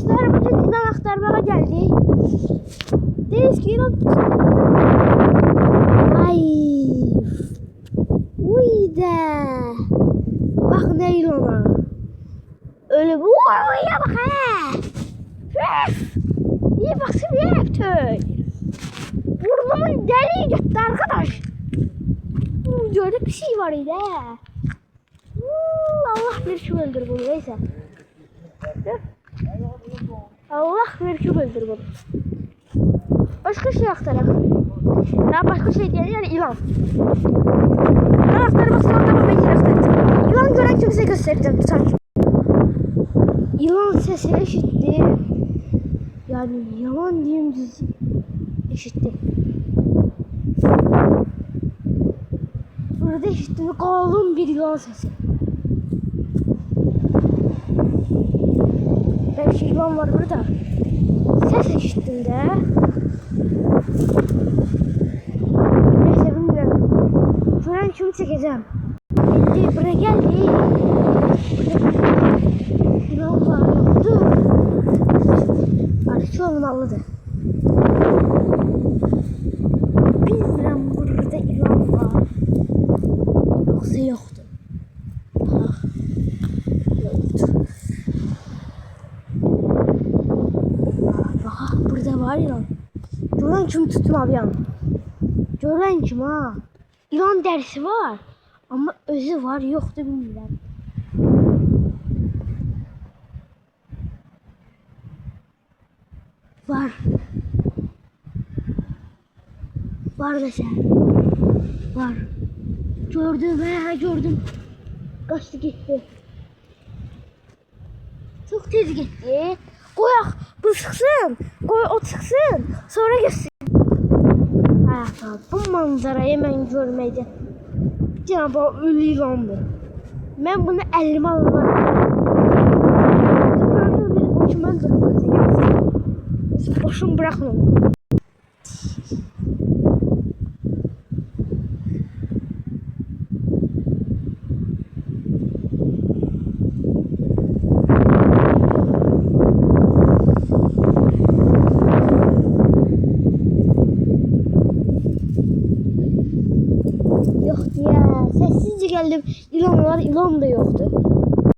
Dostlar, bugün ilan aktarmaya geldik. Deyiz ki ilan... Ay. Uy de. Bak ne ilana. Öyle bu ya bak he. İyi baksın ya yaptı. Burnumun deliği gitti arkadaş. Böyle bir şey var idi he. Allah bir şu öldür bunu neyse. Allah bir şu öldür bunu. Başka şey aktaralım. Ya başka şey değil yani ilan. Ben aktarmak istiyorum ama ben yine aktaracağım. İlan gören kimseye göstereceğim sanki. İlan sesi eşitti. Yani yalan diyeyim düz eşitti. Burada eşitti kalın bir ilan sesi. Belki ilan var burada. Ses eşittim de. Neyse bilmiyorum. Şuradan kimi çekeceğim. Geldi buraya geldi. İlan var yoktu. Artık olmalıdır. Bilmiyorum burada ilan var. Yoksa yoktu. Ah. Yoktu. Bak burada var ilan. Gören kim tutma abi ya. Gören kim ha. İlan dersi var. Ama özü var yoktu bilmiyorum. Var. Var da sen. Var. Gördüm he gördüm. Kaçtı gitti. Çok tez gitti. Koyak bu çıksın. Koy o çıksın. Sonra gitsin. Hayata bu manzarayı ben görmeyeceğim. Cenab-ı ölü ilandı. Ben bunu elime alırım. Boşum bırakmam. Yoktu ya. Sessizce geldim. İlan var, ilan da yoktu.